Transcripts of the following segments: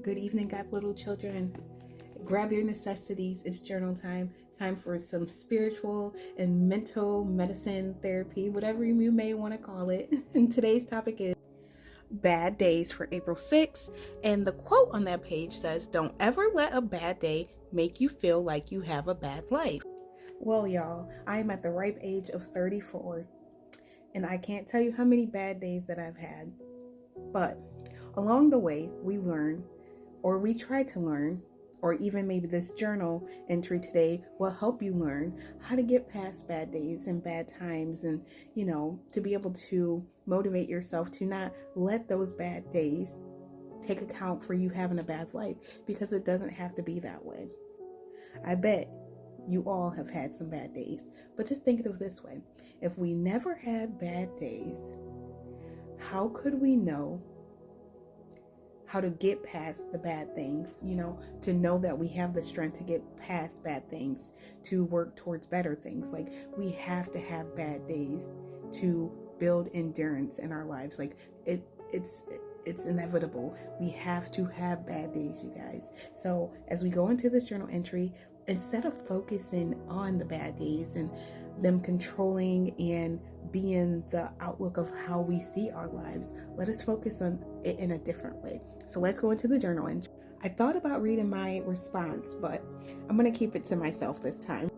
Good evening, God's little children. Grab your necessities. It's journal time. Time for some spiritual and mental medicine therapy, whatever you may want to call it. And today's topic is bad days for April 6th. And the quote on that page says, "Don't ever let a bad day make you feel like you have a bad life." Well, y'all, I am at the ripe age of 34, and I can't tell you how many bad days that I've had. But along the way, we learn, or we try to learn, or even maybe this journal entry today will help you learn how to get past bad days and bad times, and to be able to motivate yourself to not let those bad days take account for you having a bad life, because it doesn't have to be that way. I bet you all have had some bad days, but just think of it this way: if we never had bad days, how could we know how to get past the bad things, to know that we have the strength to get past bad things, to work towards better things? Like, we have to have bad days to build endurance in our lives. Like, it's inevitable. We have to have bad days, you guys. So as we go into this journal entry, instead of focusing on the bad days and them controlling and being the outlook of how we see our lives, let us focus on it in a different way. So let's go into the journal entry. I thought about reading my response, but I'm going to keep it to myself this time.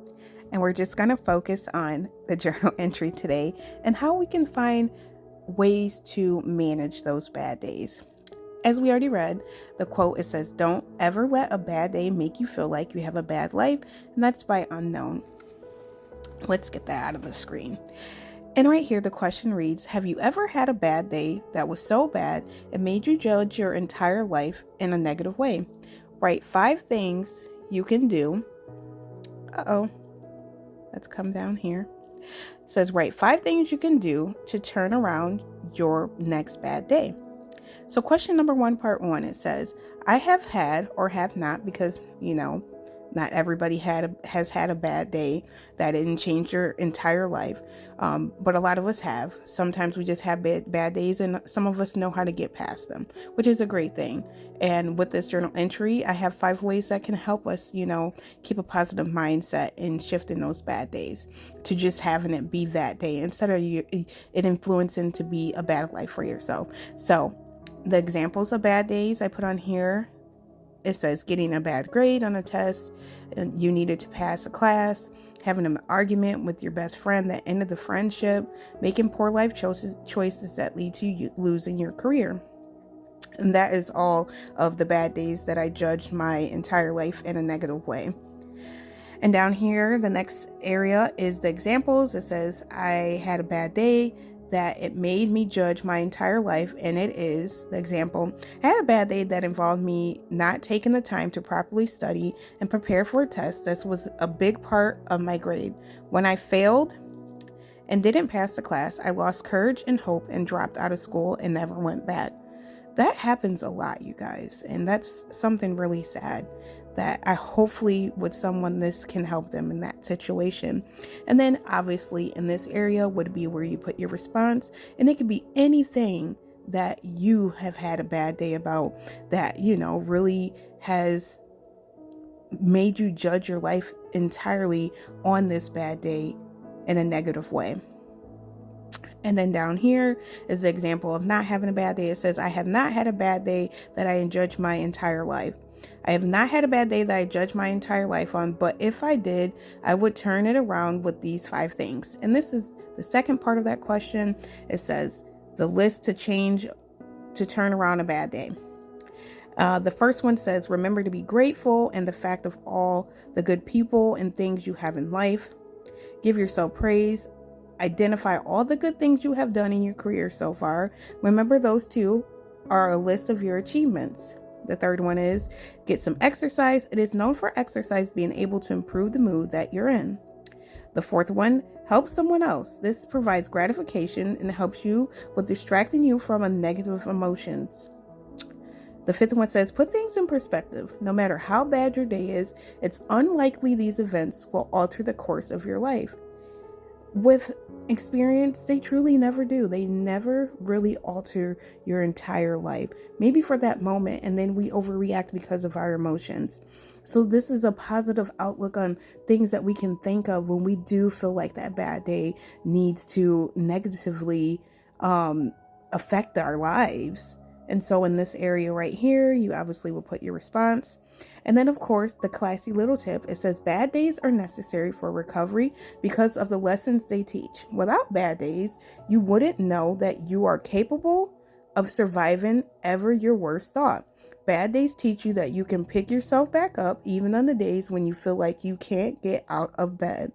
And we're just going to focus on the journal entry today and how we can find ways to manage those bad days. As we already read, the quote, it says, "Don't ever let a bad day make you feel like you have a bad life." And that's by Unknown. Let's get that out of the screen. And right here, the question reads, have you ever had a bad day that was so bad it made you judge your entire life in a negative way? Write 5 things you can do. Let's come down here. It says, write 5 things you can do to turn around your next bad day. So question number 1, part 1, it says, I have had or have not, because, not everybody has had a bad day that didn't change your entire life. But a lot of us have. Sometimes we just have bad days, and some of us know how to get past them, which is a great thing. And with this journal entry, I have 5 ways that can help us, keep a positive mindset and shifting those bad days to just having it be that day instead of it influencing to be a bad life for yourself. So the examples of bad days I put on here, it says getting a bad grade on a test, and you needed to pass a class, having an argument with your best friend that ended the friendship, making poor life choices that lead to you losing your career. And that is all of the bad days that I judged my entire life in a negative way. And down here, the next area is the examples. It says I had a bad day that it made me judge my entire life, and it is the example. I had a bad day that involved me not taking the time to properly study and prepare for a test. This was a big part of my grade. When I failed and didn't pass the class, I lost courage and hope and dropped out of school and never went back. That happens a lot, you guys, and that's something really sad that I hopefully with someone this can help them in that situation. And then obviously in this area would be where you put your response, and it could be anything that you have had a bad day about that, really has made you judge your life entirely on this bad day in a negative way. And then down here is the example of not having a bad day. It says, I have not had a bad day that I judge my entire life. I have not had a bad day that I judge my entire life on, but if I did, I would turn it around with these 5 things. And this is the second part of that question. It says the list to change to turn around a bad day. The first one says, remember to be grateful and the fact of all the good people and things you have in life. Give yourself praise. Identify all the good things you have done in your career so far. Remember, those 2 are a list of your achievements. The third one is get some exercise. It is known for exercise being able to improve the mood that you're in. The fourth one, help someone else. This provides gratification and helps you with distracting you from negative emotions. The fifth one says, put things in perspective. No matter how bad your day is, it's unlikely these events will alter the course of your life. With experience, they truly never do. They never really alter your entire life. Maybe for that moment, and then we overreact because of our emotions. So this is a positive outlook on things that we can think of when we do feel like that bad day needs to negatively affect our lives. And so in this area right here, you obviously will put your response. And then, of course, the classy little tip, it says bad days are necessary for recovery because of the lessons they teach. Without bad days, you wouldn't know that you are capable of surviving ever your worst thought. Bad days teach you that you can pick yourself back up even on the days when you feel like you can't get out of bed.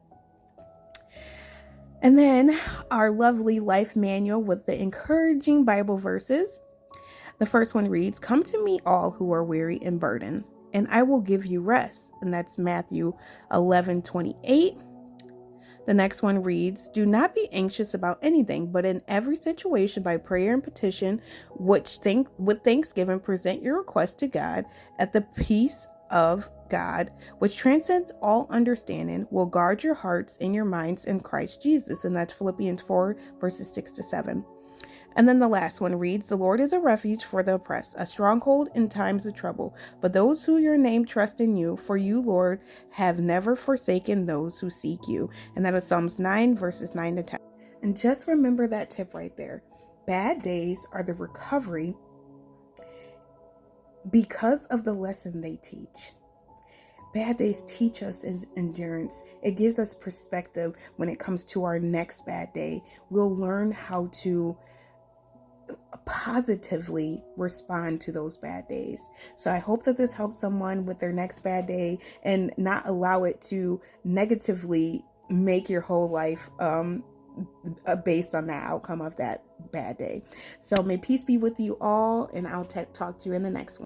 And then our lovely life manual with the encouraging Bible verses. The first one reads, "Come to me all who are weary and burdened, and I will give you rest." And that's Matthew 11:28. The next one reads, "Do not be anxious about anything, but in every situation by prayer and petition, with thanksgiving, present your request to God. At the peace of God, which transcends all understanding, will guard your hearts and your minds in Christ Jesus." And that's Philippians 4, verses 6-7. And then the last one reads, "The Lord is a refuge for the oppressed, a stronghold in times of trouble. But those who your name trust in you, for you, Lord, have never forsaken those who seek you." And that is Psalms 9, verses 9-10. And just remember that tip right there. Bad days are the recovery because of the lesson they teach. Bad days teach us endurance. It gives us perspective when it comes to our next bad day. We'll learn how to positively respond to those bad days. So I hope that this helps someone with their next bad day and not allow it to negatively make your whole life based on the outcome of that bad day. So may peace be with you all, and I'll talk to you in the next one.